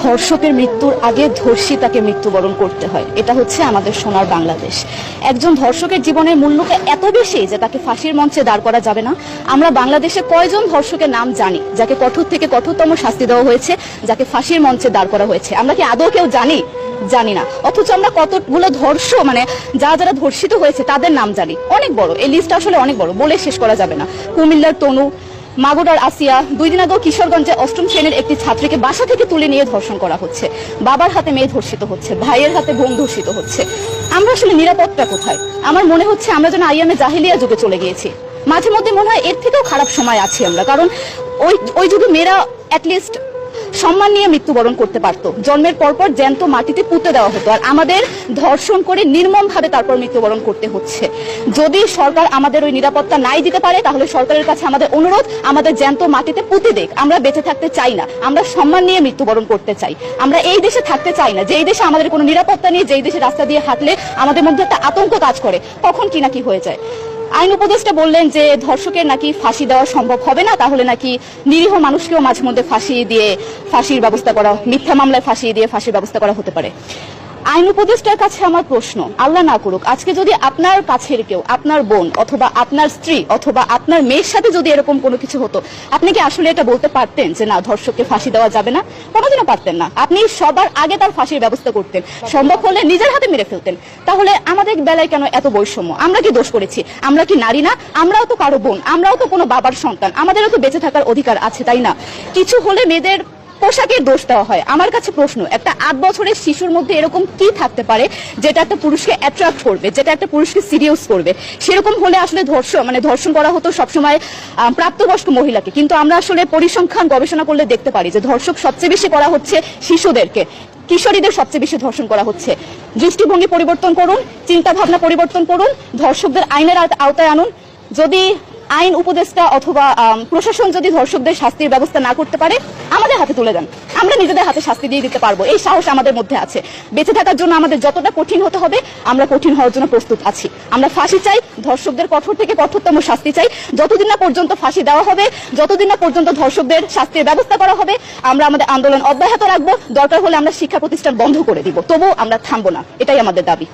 ধর্ষকের মৃত্যুর আগে ধর্ষিতাকে মৃত্যুবরণ করতে হয়। এটা হচ্ছে আমাদের সোনার বাংলাদেশ। একজন ধর্ষকের জীবনের মূল্যটা এত বেশি যে তাকে ফাঁসির মঞ্চে দাঁড় করা যাবে না। আমরা বাংলাদেশে কয়জন ধর্ষকের নাম জানি যাকে কঠোর থেকে কঠোরতম শাস্তি দেওয়া হয়েছে, যাকে ফাঁসির মঞ্চে দাঁড় করা হয়েছে? আমরা কি আদৌ কেউ জানি? জানি না। অথচ আমরা কতগুলো যারা ধর্ষিত হয়েছে তাদের নাম জানি, অনেক বড়। এই লিস্ট আসলে অনেক বড়, বলে শেষ করা যাবে না। কুমিল্লার তনু, মাগুরার আসিয়া, 2 দিন আগেও কিশোরগঞ্জে 8ম শ্রেণীর একটি ছাত্রীকে বাসা থেকে তুলে নিয়ে ধর্ষণ করা হচ্ছে। বাবার হাতে মেয়ে ধর্ষিত হচ্ছে, ভাইয়ের হাতে বোন ধর্ষিত হচ্ছে। আমরা আসলে নিরাপত্তা কোথায়? আমার মনে হচ্ছে আমরা যেন আইয়ামে জাহিলিয়া যুগে চলে গিয়েছি। মাঝে মধ্যে মনে হয় এর থেকেও খারাপ সময় আছি আমরা, কারণ ওই যুগে মেয়েরা অ্যাটলিস্ট সম্মান নিয়ে মৃত্যুবরণ করতে পারত। জন্মের পরপর জ্যান্ত মাটিতে পুঁতে দেওয়া হতো, আর আমাদের ধর্ষণ করে নির্মমভাবে তারপর মৃত্যুবরণ করতে হচ্ছে। যদি সরকার আমাদের ওই নিরাপত্তা নাই দিতে পারে, তাহলে সরকারের কাছে আমাদের অনুরোধ, আমাদের জ্যান্ত মাটিতে পুঁতে দেখ। আমরা বেঁচে থাকতে চাই না, আমরা সম্মান নিয়ে মৃত্যুবরণ করতে চাই। আমরা এই দেশে থাকতে চাই না যেই দেশে আমাদের কোনো নিরাপত্তা নেই, যেই দেশে রাস্তা দিয়ে হাঁটলে আমাদের মধ্যে একটা আতঙ্ক কাজ করে, কখন কি না কি হয়ে যায়। আইন উপদেষ্টা বললেন যে ধর্ষকের নাকি ফাঁসি দেওয়া সম্ভব হবে না, তাহলে নাকি নিরীহ মানুষকেও মাঝে মধ্যে ফাঁসির ব্যবস্থা করা, মিথ্যা মামলায় ফাঁসিয়ে দিয়ে ফাঁসির ব্যবস্থা করা হতে পারে। আইন উপদেষ্টার কাছে আমার প্রশ্ন, আল্লাহ না করুক আজকে যদি আপনার কাছের কেউ, আপনার বোন অথবা আপনার স্ত্রী অথবা আপনার মেয়ের সাথে যদি এরকম কোনো কিছু হতো, আপনি কি আসলে এটা বলতে পারতেন যে না, ধর্ষককে ফাঁসি দেওয়া যাবে না? কোনোদিনও পারতেন না। আপনি সবার আগে তার ফাঁসির ব্যবস্থা করতেন, সম্ভব হলে নিজের হাতে মেরে ফেলতেন। তাহলে আমাদের বেলায় কেন এত বৈষম্য? আমরা কি দোষ করেছি? আমরা কি নারী না? আমরাও তো কারো বোন, আমরাও তো কোনো বাবার সন্তান, আমাদেরও তো বেঁচে থাকার অধিকার আছে, তাই না? কিছু হলে মেয়েদের পোশাকের দোষ দেওয়া হয়। আমার কাছে প্রশ্ন, একটা 8 বছরের শিশুর মধ্যে এরকম কি থাকতে পারে যেটা একটা পুরুষকে অ্যাট্রাক্ট করবে, যেটা একটা পুরুষকে সিরিয়াস করবে? সেরকম হলে আসলে ধর্ষণ করা হতো সবসময় প্রাপ্তবয়স্ক মহিলাকে। কিন্তু আমরা আসলে পরিসংখ্যান গবেষণা করলে দেখতে পারি যে ধর্ষক সবচেয়ে বেশি করা হচ্ছে শিশুদেরকে, কিশোরীদের সবচেয়ে বেশি ধর্ষণ করা হচ্ছে। দৃষ্টিভঙ্গি পরিবর্তন করুন, চিন্তা ভাবনা পরিবর্তন করুন, ধর্ষকদের আইনের আওতায় আনুন। যদি আইন উপদেষ্টা অথবা প্রশাসন যদি ধর্ষকদের শাস্তির ব্যবস্থা না করতে পারে, আমাদের হাতে তুলে দেন, আমরা নিজেদের হাতে শাস্তি দিয়ে দিতে পারবো। এই সাহস আমাদের মধ্যে আছে। বেঁচে থাকার জন্য আমাদের যতটা কঠিন হতে হবে, আমরা কঠিন হওয়ার জন্য প্রস্তুত আছি। আমরা ফাঁসি চাই, ধর্ষকদের কঠোর থেকে কঠোরতম শাস্তি চাই। যতদিন না পর্যন্ত ফাঁসি দেওয়া হবে, যতদিন না পর্যন্ত ধর্ষকদের শাস্তির ব্যবস্থা করা হবে, আমরা আমাদের আন্দোলন অব্যাহত রাখবো। দরকার হলে আমরা শিক্ষা প্রতিষ্ঠান বন্ধ করে দিব, তবুও আমরা থামবো না। এটাই আমাদের দাবি।